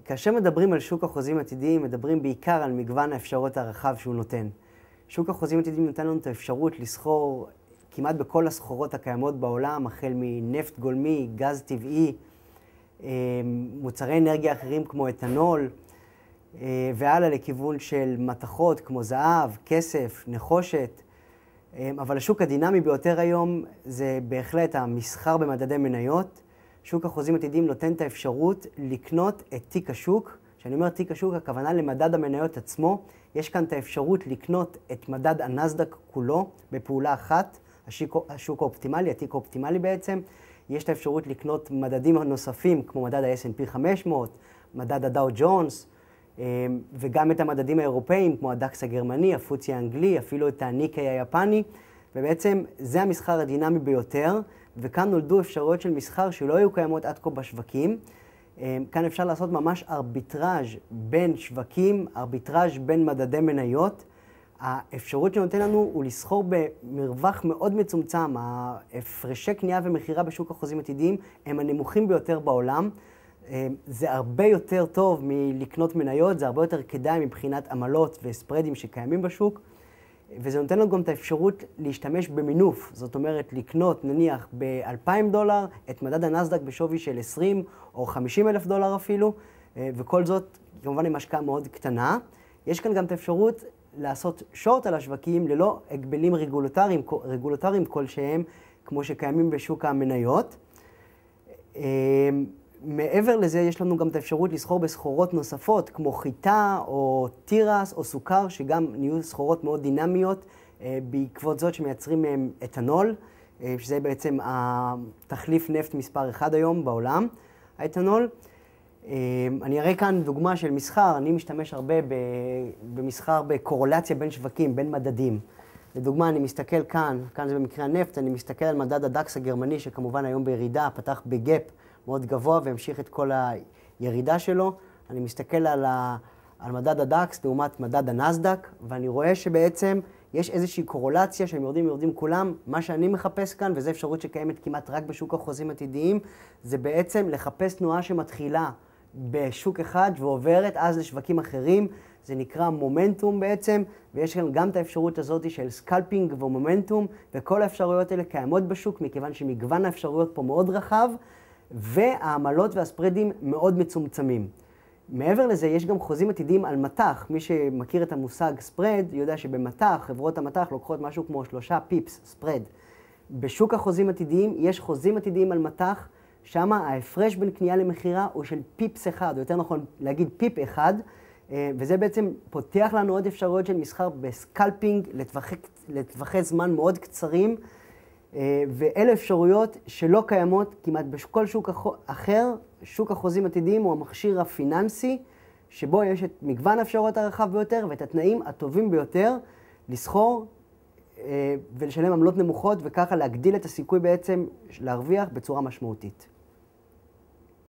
כאשר מדברים על שוק החוזים עתידיים, מדברים בעיקר על מגוון האפשרויות הרחב שהוא נותן. שוק החוזים עתידיים נותן לנו את האפשרות לסחור כמעט בכל הסחורות הקיימות בעולם, החל מנפט גולמי, גז טבעי, מוצרי אנרגיה אחרים כמו אתנול, והלאה לכיוון של מתכות כמו זהב, כסף, נחושת. אבל השוק הדינמי ביותר היום זה בהחלט המסחר במדדי מניות. שוק החוזים עתידיים נותן את האפשרות לקנות את תיק השוק. כשאני אומר תיק השוק, הכוונה למדד המניות עצמו. יש כאן את האפשרות לקנות את מדד הנסדק כולו בפעולה אחת, השוק האופטימלי, התיק האופטימלי בעצם. יש את האפשרות לקנות מדדים נוספים כמו מדד ה-S&P 500, מדד הדאו ג'ונס, וגם את המדדים האירופאים כמו הדקס הגרמני, הפוצי האנגלי, אפילו את הניקי היפני. ובעצם זה המסחר הדינמי ביותר. וכאן נולדו אפשרויות של מסחר שלא היו קיימות עד כה בשווקים. כאן אפשר לעשות ממש ארביטראז' בין שווקים, ארביטראז' בין מדדי מניות. האפשרות שנותן לנו הוא לסחור במרווח מאוד מצומצם. ההפרשי קנייה ומכירה בשוק החוזים עתידיים הם הנמוכים ביותר בעולם. זה הרבה יותר טוב מלקנות מניות, זה הרבה יותר כדאי מבחינת עמלות וספרדים שקיימים בשוק. וזה נותן לנו גם את האפשרות להשתמש במינוף. זאת אומרת, לקנות נניח $2,000 את מדד הנסדק בשווי של 20 או 50 אלף דולר אפילו, וכל זאת כמובן עם השקעה מאוד קטנה. יש כאן גם את האפשרות לעשות שורט על השווקים ללא הגבלים רגולטוריים כלשהם, כמו שקיימים בשוק המניות. מעבר לזה, יש לנו גם את האפשרות לסחור בסחורות נוספות, כמו חיטה או תירס או סוכר, שגם נהיו סחורות מאוד דינמיות, בעקבות זאת שמייצרים מהם אתנול, שזה בעצם התחליף נפט מספר 1 היום בעולם, האתנול. אני אראה כאן דוגמה של מסחר. אני משתמש הרבה במסחר בקורולציה בין שווקים, בין מדדים. לדוגמה, אני מסתכל כאן זה במקרה הנפט, אני מסתכל על מדד הדקס הגרמני, שכמובן היום בירידה, פתח בגאפ מאוד גבוה והמשיך את כל הירידה שלו. אני מסתכל על מדד הדקס לעומת מדד הנסדק, ואני רואה שבעצם יש איזושהי קורולציה שהם יורדים כולם. מה שאני מחפש כאן, וזו אפשרות שקיימת כמעט רק בשוק החוזים עתידיים, זה בעצם לחפש תנועה שמתחילה בשוק אחד ועוברת אז לשווקים אחרים. זה נקרא מומנטום בעצם, ויש כאן גם את האפשרות הזאת של סקלפינג ומומנטום, וכל האפשרויות האלה קיימות בשוק, מכיוון שמגוון האפשרויות פה מאוד רחב, והעמלות והספרדים מאוד מצומצמים. מעבר לזה, יש גם חוזים עתידיים על מתח. מי שמכיר את המושג ספרד, יודע שבמתח, חברות המתח לוקחות משהו כמו 3 פיפס ספרד. בשוק החוזים עתידיים יש חוזים עתידיים על מתח, שם ההפרש בין קנייה למכירה הוא של פיפס אחד, או יותר נכון להגיד פיפ אחד, וזה בעצם פותח לנו עוד אפשרויות של מסחר בסקלפינג לטווחי זמן מאוד קצרים, ואלה אפשרויות שלא קיימות כמעט בכל שוק אחר. שוק החוזים עתידיים הוא המכשיר הפיננסי, שבו יש את מגוון האפשרויות הרחב ביותר ואת התנאים הטובים ביותר לסחור ולשלם עמלות נמוכות, וככה להגדיל את הסיכוי בעצם להרוויח בצורה משמעותית.